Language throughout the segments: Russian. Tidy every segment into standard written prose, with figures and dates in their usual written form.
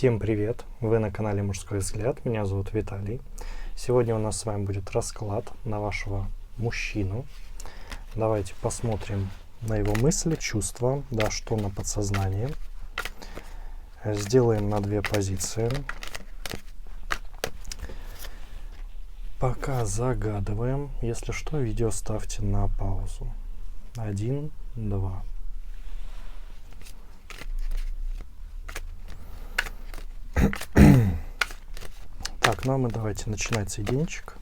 Всем привет! Вы на канале Мужской взгляд. Меня зовут Виталий. Сегодня у нас с вами будет расклад на вашего мужчину. Давайте посмотрим на его мысли, чувства, да, что на подсознании. Сделаем на две позиции. Пока загадываем. Если что, видео ставьте на паузу. 1, 2. Так, ну а мы давайте начинать соединчик.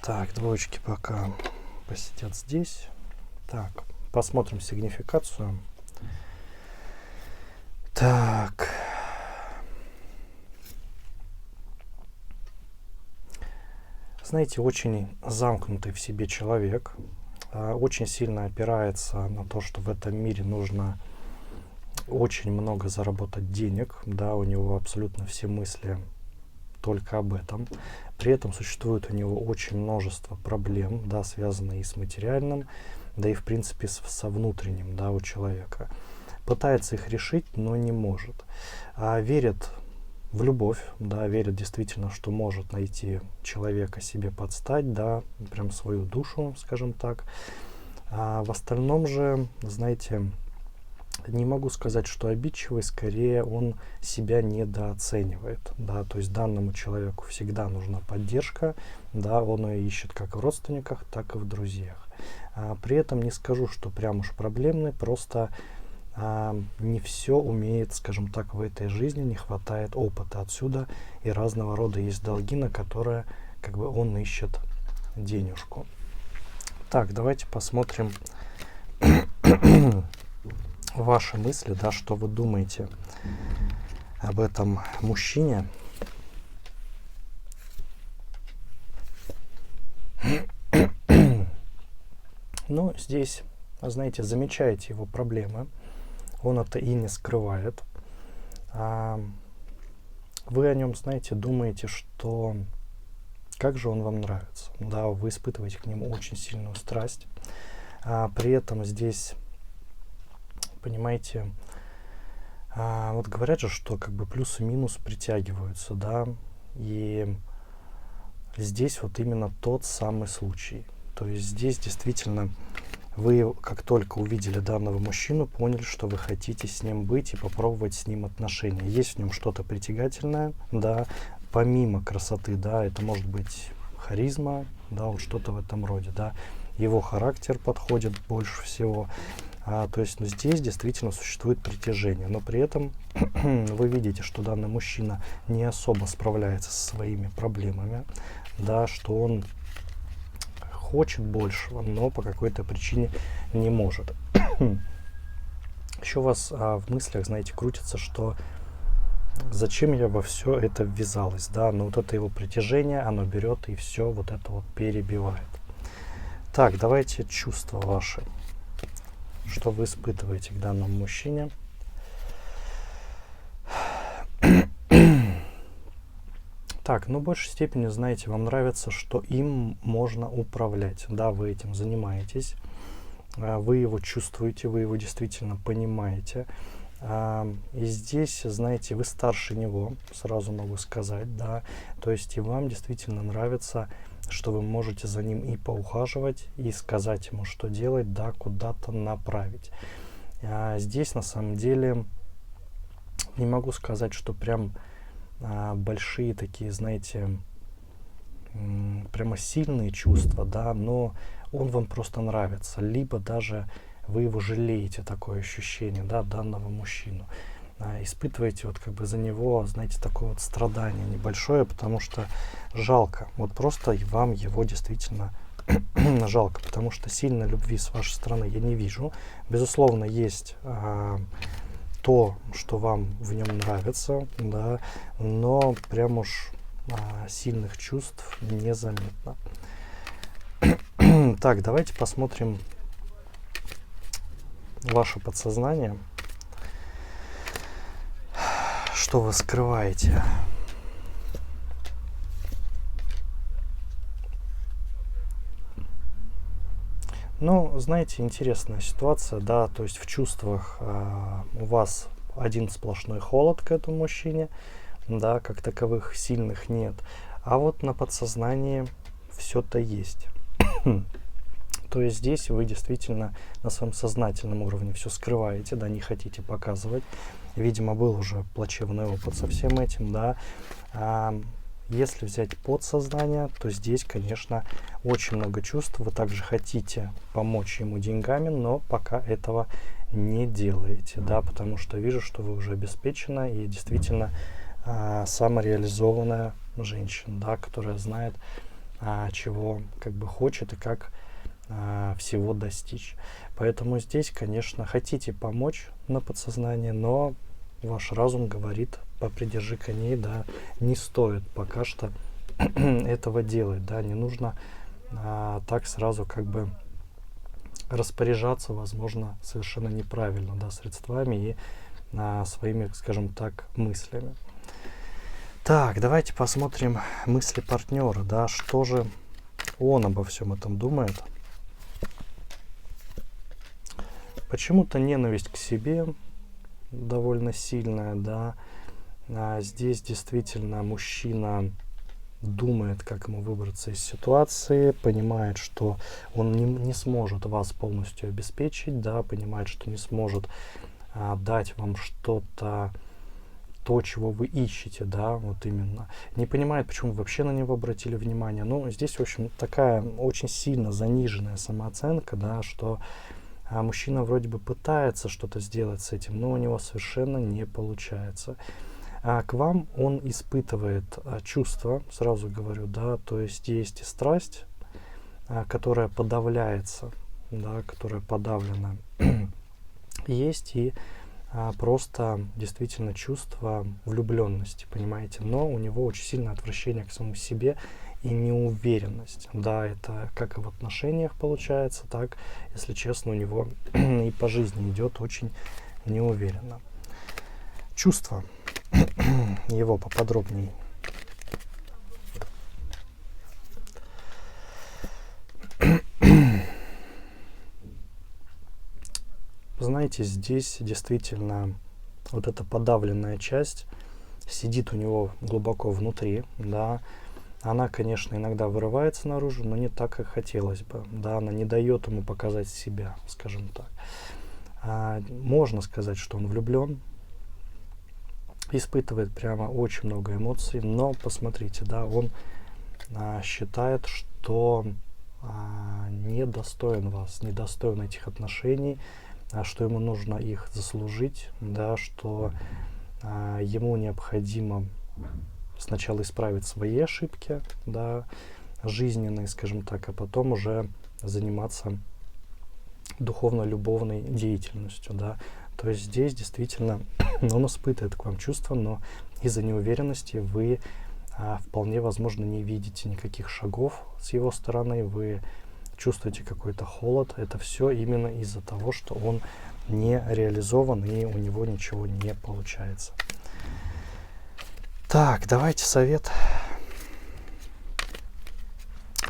Так, двоечки пока посидят здесь. Так, посмотрим сигнификацию. Так. Знаете, очень замкнутый в себе человек. Очень сильно опирается на то, что в этом мире нужно очень много заработать денег. Да, у него абсолютно все мысли только об этом. При этом существует у него очень множество проблем, да, связанные и с материальным, да и в принципе со внутренним, да, у человека. Пытается их решить, но не может. Верит в любовь, да, верит действительно, что может найти человека себе подстать, да, прям свою душу, скажем так. В остальном же, знаете, не могу сказать, что обидчивый, скорее он себя недооценивает, да, то есть данному человеку всегда нужна поддержка, да, он ее ищет как в родственниках, так и в друзьях. При этом не скажу, что прям уж проблемный, просто не все умеет, скажем так, в этой жизни, не хватает опыта. Отсюда и разного рода есть долги, на которые как бы он ищет денежку. Так, давайте посмотрим ваши мысли, да, что вы думаете об этом мужчине. Ну, здесь, знаете, замечаете его проблемы. Он это и не скрывает. Вы о нем, знаете, думаете, что как же он вам нравится. Да, вы испытываете к нему очень сильную страсть. При этом здесь, понимаете, вот говорят же, что как бы плюс и минус притягиваются, да, и здесь вот именно тот самый случай. То есть здесь действительно вы, как только увидели данного мужчину, поняли, что вы хотите с ним быть и попробовать с ним отношения. Есть в нем что-то притягательное, да, помимо красоты, да, это может быть харизма, да, вот что-то в этом роде, да, его характер подходит больше всего. То есть, ну, здесь действительно существует притяжение, но при этом вы видите, что данный мужчина не особо справляется со своими проблемами, да, что он хочет большего, но по какой-то причине не может. Еще у вас в мыслях, знаете, крутится, что зачем я во все это ввязалась, да, но вот это его притяжение, оно берет и все вот это вот перебивает. Так, давайте чувства ваши. Что вы испытываете к данному мужчине? Так, ну в большей степени, знаете, вам нравится, что им можно управлять. Да, вы этим занимаетесь, вы его чувствуете, вы его действительно понимаете. И здесь, знаете, вы старше него, сразу могу сказать, да. То есть и вам действительно нравится, что вы можете за ним и поухаживать, и сказать ему, что делать, да, куда-то направить. Здесь на самом деле не могу сказать, что прям большие такие, знаете, прямо сильные чувства, да, но он вам просто нравится, либо даже вы его жалеете, такое ощущение, да, данного мужчину. Испытываете вот как бы за него, знаете, такое вот страдание небольшое, потому что жалко, вот просто вам его действительно жалко, потому что сильной любви с вашей стороны я не вижу. Безусловно, есть то, что вам в нем нравится, да, но прям уж сильных чувств незаметно. Так, давайте посмотрим ваше подсознание. Что вы скрываете? Ну, знаете, интересная ситуация, да, то есть в чувствах у вас один сплошной холод к этому мужчине, да, как таковых сильных нет. А вот на подсознании все-то есть. То есть здесь вы действительно на своем сознательном уровне все скрываете, да, не хотите показывать. Видимо, был уже плачевный опыт со всем этим, да. Если взять подсознание, то здесь, конечно, очень много чувств. Вы также хотите помочь ему деньгами, но пока этого не делаете, да, потому что вижу, что вы уже обеспечена и действительно самореализованная женщина, да, которая знает, чего как бы хочет и как всего достичь. Поэтому здесь, конечно, хотите помочь на подсознание, но ваш разум говорит: попридержи коней, да, не стоит пока что этого делать, да, не нужно так сразу как бы распоряжаться, возможно, совершенно неправильно, да, средствами и своими, скажем так, мыслями. Так, давайте посмотрим мысли партнера, да, что же он обо всем этом думает. Почему-то ненависть к себе довольно сильная, да. Здесь действительно мужчина думает, как ему выбраться из ситуации, понимает, что он не сможет вас полностью обеспечить, да, понимает, что не сможет дать вам что-то, то, чего вы ищете, да, вот именно. Не понимает, почему вы вообще на него обратили внимание. Но здесь, в общем, такая очень сильно заниженная самооценка, да, что мужчина вроде бы пытается что-то сделать с этим, но у него совершенно не получается. К вам он испытывает чувства, сразу говорю, да, то есть есть и страсть, которая подавляется, да, которая подавлена. Есть и просто действительно чувство влюбленности, понимаете, но у него очень сильное отвращение к самому себе и неуверенность. Да, это как и в отношениях получается, так, если честно, у него и по жизни идет очень неуверенно. Чувства его поподробнее. Знаете, здесь действительно вот эта подавленная часть сидит у него глубоко внутри, да. Она, конечно, иногда вырывается наружу, но не так, как хотелось бы, да. Она не дает ему показать себя, скажем так. Можно сказать, что он влюблен, испытывает прямо очень много эмоций, но посмотрите, да, он считает, что недостоин вас, недостоин этих отношений, что ему нужно их заслужить, да, что ему необходимо сначала исправить свои ошибки, да, жизненные, скажем так, а потом уже заниматься духовно-любовной деятельностью, да. То есть здесь действительно он испытывает к вам чувства, но из-за неуверенности вы вполне возможно не видите никаких шагов с его стороны, вы чувствуете какой-то холод. Это все именно из-за того, что он не реализован и у него ничего не получается. Так, давайте совет.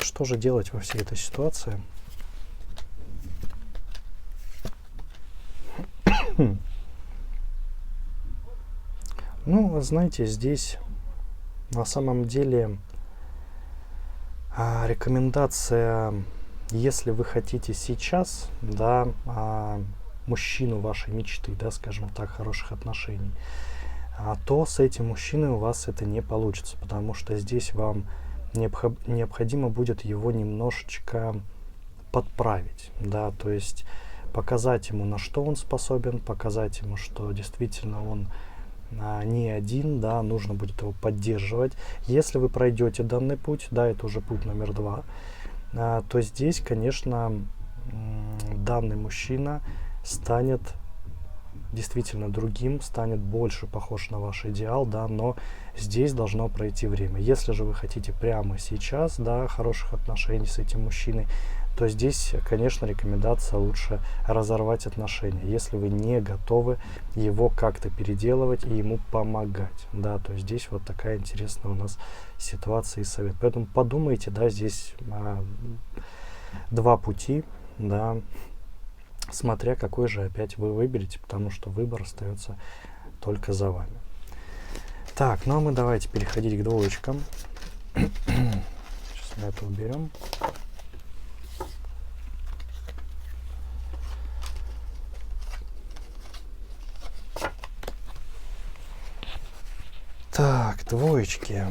Что же делать во всей этой ситуации? Ну, знаете, здесь на самом деле рекомендация, если вы хотите сейчас, да, мужчину вашей мечты, да, скажем так, хороших отношений, то с этим мужчиной у вас это не получится, потому что здесь вам необходимо будет его немножечко подправить, да, то есть показать ему, на что он способен, показать ему, что действительно он не один, да, нужно будет его поддерживать. Если вы пройдете данный путь, да, это уже путь номер 2, то здесь, конечно, данный мужчина станет действительно другим, станет больше похож на ваш идеал, да, но здесь должно пройти время. Если же вы хотите прямо сейчас, да, хороших отношений с этим мужчиной, то здесь, конечно, рекомендация лучше разорвать отношения, если вы не готовы его как-то переделывать и ему помогать, да, то есть здесь вот такая интересная у нас ситуация и совет. Поэтому подумайте, да, здесь 2 пути, да, смотря какой же опять вы выберете, потому что выбор остается только за вами. Так, ну а мы давайте переходить к двоечкам. Сейчас мы это уберем. Так, двоечки.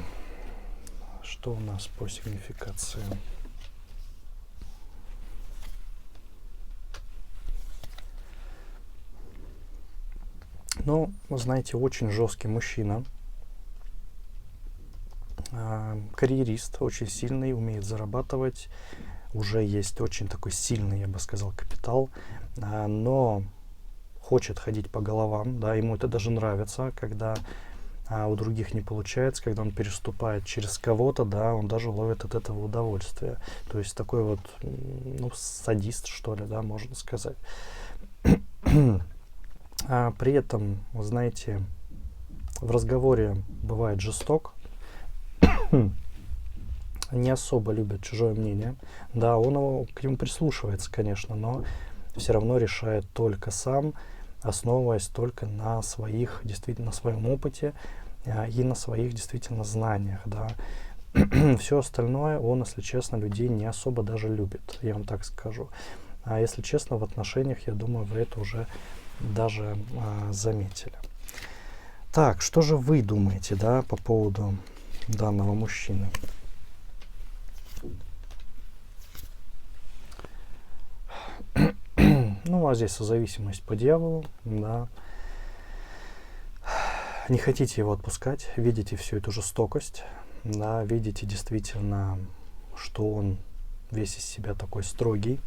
Что у нас по сигнификации? Ну, вы знаете, очень жесткий мужчина, карьерист, очень сильный, умеет зарабатывать, уже есть очень такой сильный, я бы сказал, капитал, но хочет ходить по головам, да, ему это даже нравится, когда у других не получается, когда он переступает через кого-то, да, он даже ловит от этого удовольствие. То есть такой вот, ну, садист, что ли, да, можно сказать. При этом, вы знаете, в разговоре бывает жесток, не особо любит чужое мнение. Да, он к нему прислушивается, конечно, но все равно решает только сам, основываясь только на своих, действительно, на своем опыте и на своих, действительно, знаниях, да. Все остальное он, если честно, людей не особо даже любит, я вам так скажу. А если честно, в отношениях, я думаю, вы это уже даже заметили. Так, что же вы думаете, да, по поводу данного мужчины? Ну, а здесь созависимость по дьяволу, да. Не хотите его отпускать, видите всю эту жестокость, да, видите действительно, что он весь из себя такой строгий,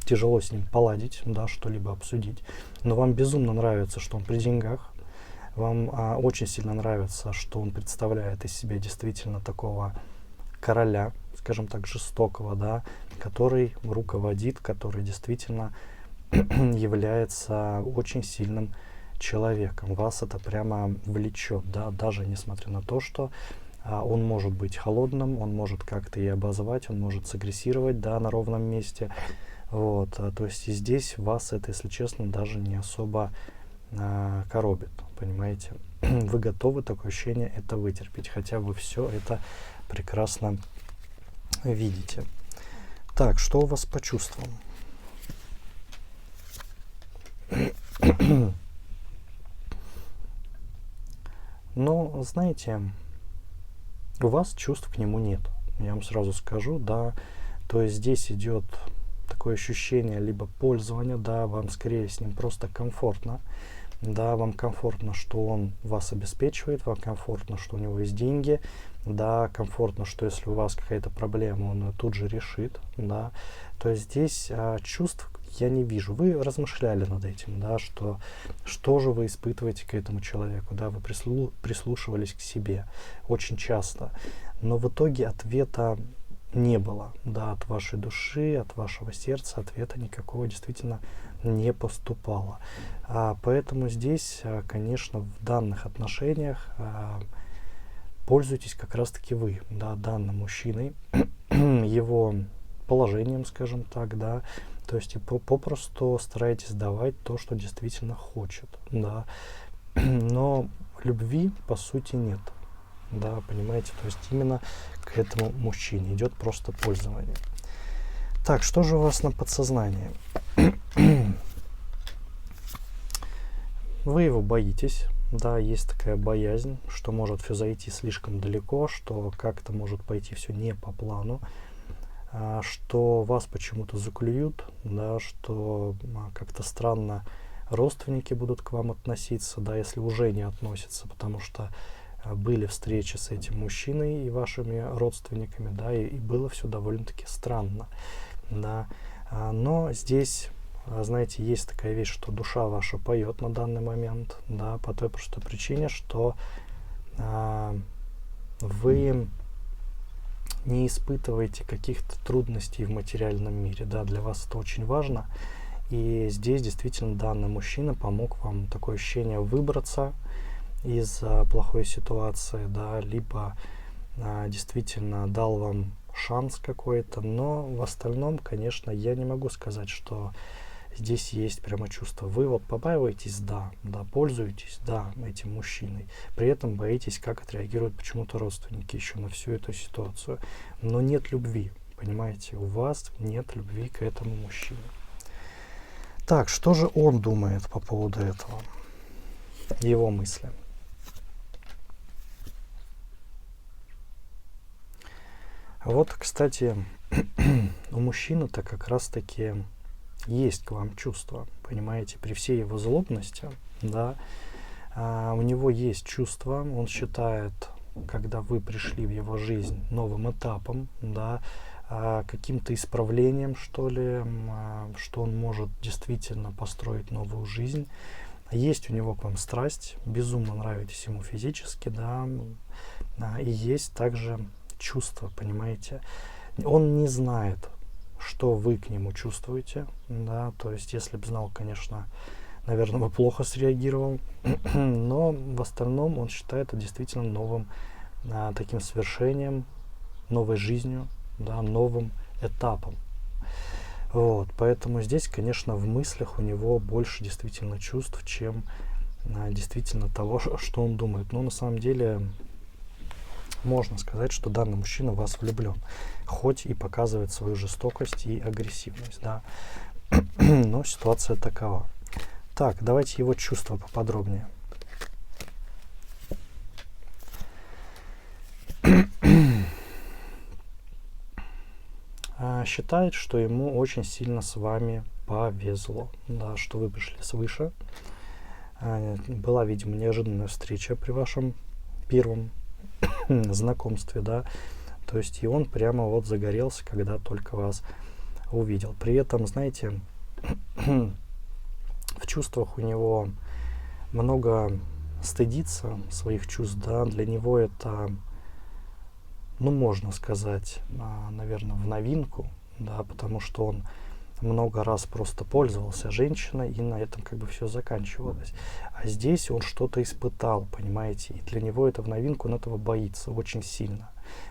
тяжело с ним поладить, да, что-либо обсудить, но вам безумно нравится, что он при деньгах, вам очень сильно нравится, что он представляет из себя действительно такого короля, скажем так, жестокого, да, который руководит, который действительно является очень сильным человеком. Вас это прямо влечет, да, даже несмотря на то, что он может быть холодным, он может как-то и обозвать, он может сагрессировать, да, на ровном месте. Вот, то есть и здесь вас это, если честно, даже не особо коробит, понимаете? Вы готовы, такое ощущение, это вытерпеть, хотя вы все это прекрасно видите. Так, что у вас по чувствам? Но, знаете, у вас чувств к нему нет. Я вам сразу скажу, да. То есть здесь идет такое ощущение либо пользования, да, вам скорее с ним просто комфортно. Да, вам комфортно, что он вас обеспечивает, вам комфортно, что у него есть деньги, да, комфортно, что если у вас какая-то проблема, он ее тут же решит, да. То есть здесь чувств я не вижу. Вы размышляли над этим, да, что же вы испытываете к этому человеку, да, вы прислушивались к себе очень часто, но в итоге ответа не было, да, от вашей души, от вашего сердца ответа никакого действительно не поступало. Поэтому здесь, конечно, в данных отношениях пользуйтесь как раз-таки вы, да, данным мужчиной, его положением, скажем так, да, то есть попросту старайтесь давать то, что действительно хочет, да, но любви по сути нет, да, понимаете, то есть именно к этому мужчине идет просто пользование. Так, что же у вас на подсознании? Вы его боитесь, да, есть такая боязнь, что может все зайти слишком далеко, что как-то может пойти все не по плану, что вас почему-то заклюют, да, что как-то странно родственники будут к вам относиться, да, если уже не относятся, потому что были встречи с этим мужчиной и вашими родственниками, да, и было все довольно-таки странно, да. Но здесь, знаете, есть такая вещь, что душа ваша поет на данный момент, да, по той простой причине, что вы не испытываете каких-то трудностей в материальном мире, да, для вас это очень важно, и здесь действительно данный мужчина помог вам такое ощущение выбраться из плохой ситуации, да, либо действительно дал вам шанс какой-то, но в остальном, конечно, я не могу сказать, что здесь есть прямо чувство. Вы вот побаиваетесь, да, пользуетесь, да, этим мужчиной. При этом боитесь, как отреагируют почему-то родственники еще на всю эту ситуацию. Но нет любви, понимаете, у вас нет любви к этому мужчине. Так, что же он думает по поводу этого? Его мысли. Вот, кстати, у мужчины-то как раз-таки есть к вам чувство, понимаете, при всей его злобности, да, у него есть чувство, он считает, когда вы пришли в его жизнь новым этапом, да, каким-то исправлением, что ли, что он может действительно построить новую жизнь. Есть у него к вам страсть, безумно нравитесь ему физически, да, и есть также чувство, понимаете. Он не знает, что вы к нему чувствуете, да, то есть если бы знал, конечно, наверное, бы плохо среагировал, но в остальном он считает это действительно новым таким свершением, новой жизнью, да, новым этапом. Вот, поэтому здесь, конечно, в мыслях у него больше действительно чувств, чем действительно того, что он думает. Но на самом деле можно сказать, что данный мужчина в вас влюблен, хоть и показывает свою жестокость и агрессивность, да. Но ситуация такова. Так, давайте его чувства поподробнее. Считает, что ему очень сильно с вами повезло, да, что вы пришли свыше. Была, видимо, неожиданная встреча при вашем первом знакомстве, да, то есть и он прямо вот загорелся, когда только вас увидел. При этом, знаете, в чувствах у него много стыдится своих чувств, да, для него это, ну, можно сказать, наверное, в новинку, да, потому что он много раз просто пользовался женщиной, и на этом как бы все заканчивалось. А здесь он что-то испытал, понимаете, и для него это в новинку, он этого боится очень сильно,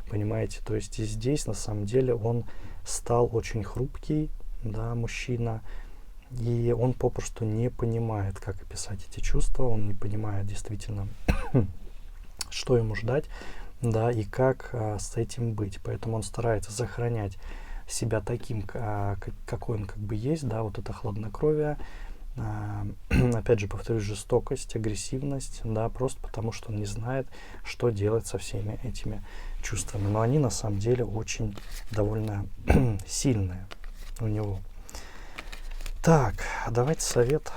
понимаете. То есть и здесь на самом деле он стал очень хрупкий, да, мужчина, и он попросту не понимает, как описать эти чувства, он не понимает действительно, что ему ждать, да, и как с этим быть. Поэтому он старается сохранять себя таким, какой он как бы есть, да, вот это хладнокровие, опять же, повторюсь, жестокость, агрессивность, да, просто потому что он не знает, что делать со всеми этими чувствами. Но они на самом деле очень довольно сильные у него. Так, давайте совет,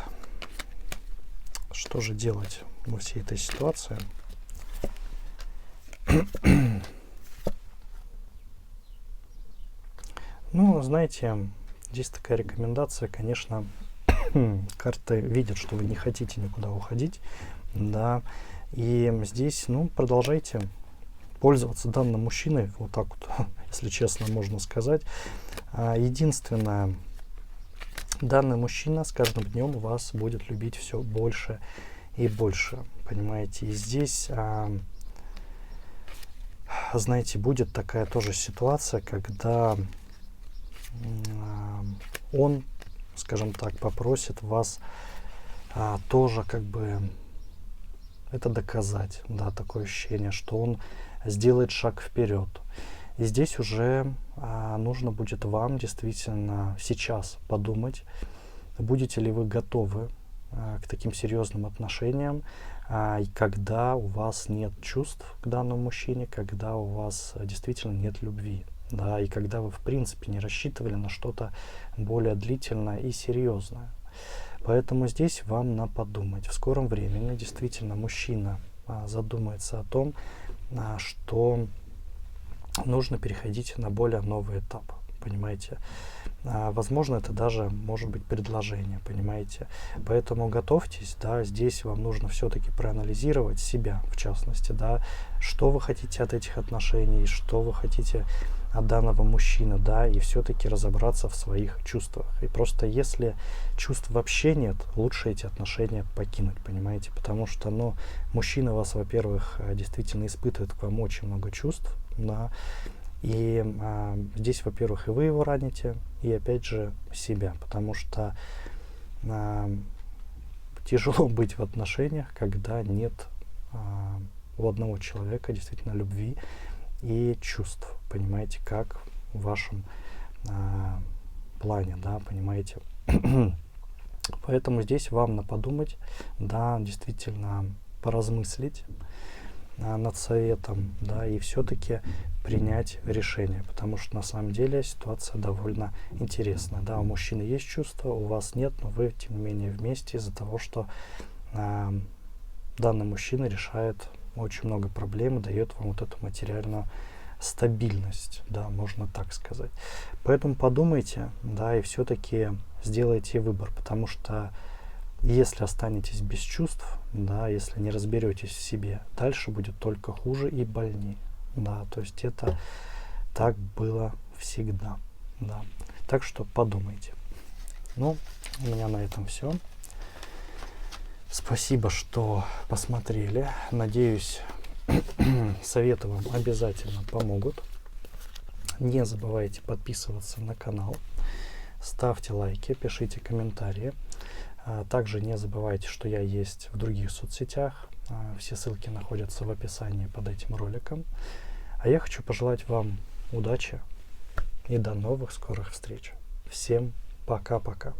что же делать во всей этой ситуации. Ну, знаете, здесь такая рекомендация, конечно, карты видят, что вы не хотите никуда уходить, да, и здесь, ну, продолжайте пользоваться данным мужчиной, вот так вот, если честно, можно сказать. Единственное, данный мужчина с каждым днем вас будет любить все больше и больше, понимаете, и здесь, знаете, будет такая тоже ситуация, когда он, скажем так, попросит вас тоже как бы это доказать, да, такое ощущение, что он сделает шаг вперед. И здесь уже нужно будет вам действительно сейчас подумать, будете ли вы готовы к таким серьезным отношениям, и когда у вас нет чувств к данному мужчине, когда у вас действительно нет любви. Да, и когда вы в принципе не рассчитывали на что-то более длительное и серьезное. Поэтому здесь вам надо подумать. В скором времени действительно мужчина задумается о том, что нужно переходить на более новый этап, понимаете. Возможно, это даже может быть предложение, понимаете. Поэтому готовьтесь, да, здесь вам нужно все-таки проанализировать себя, в частности, да, что вы хотите от этих отношений, что вы хотите от данного мужчины, да, и все-таки разобраться в своих чувствах. И просто если чувств вообще нет, лучше эти отношения покинуть, понимаете, потому что, ну, мужчина вас, во-первых, действительно испытывает к вам очень много чувств, да, и здесь, во-первых, и вы его раните, и опять же себя, потому что а, тяжело быть в отношениях, когда нет у одного человека действительно любви и чувств, понимаете, как в вашем плане, да, понимаете. Поэтому здесь вам надо подумать, да, действительно поразмыслить над советом, да, и все-таки принять решение, потому что на самом деле ситуация довольно интересная, да, у мужчины есть чувства, у вас нет, но вы, тем не менее, вместе из-за того, что данный мужчина решает очень много проблем и дает вам вот эту материальную стабильность, да, можно так сказать. Поэтому подумайте, да, и все-таки сделайте выбор, потому что если останетесь без чувств, да, если не разберетесь в себе, дальше будет только хуже и больнее, да, то есть это так было всегда, да. Так что подумайте. Ну, у меня на этом все. Спасибо, что посмотрели. Надеюсь, советы вам обязательно помогут. Не забывайте подписываться на канал, ставьте лайки, пишите комментарии. Также не забывайте, что я есть в других соцсетях. Все ссылки находятся в описании под этим роликом. А я хочу пожелать вам удачи и до новых скорых встреч. Всем пока-пока.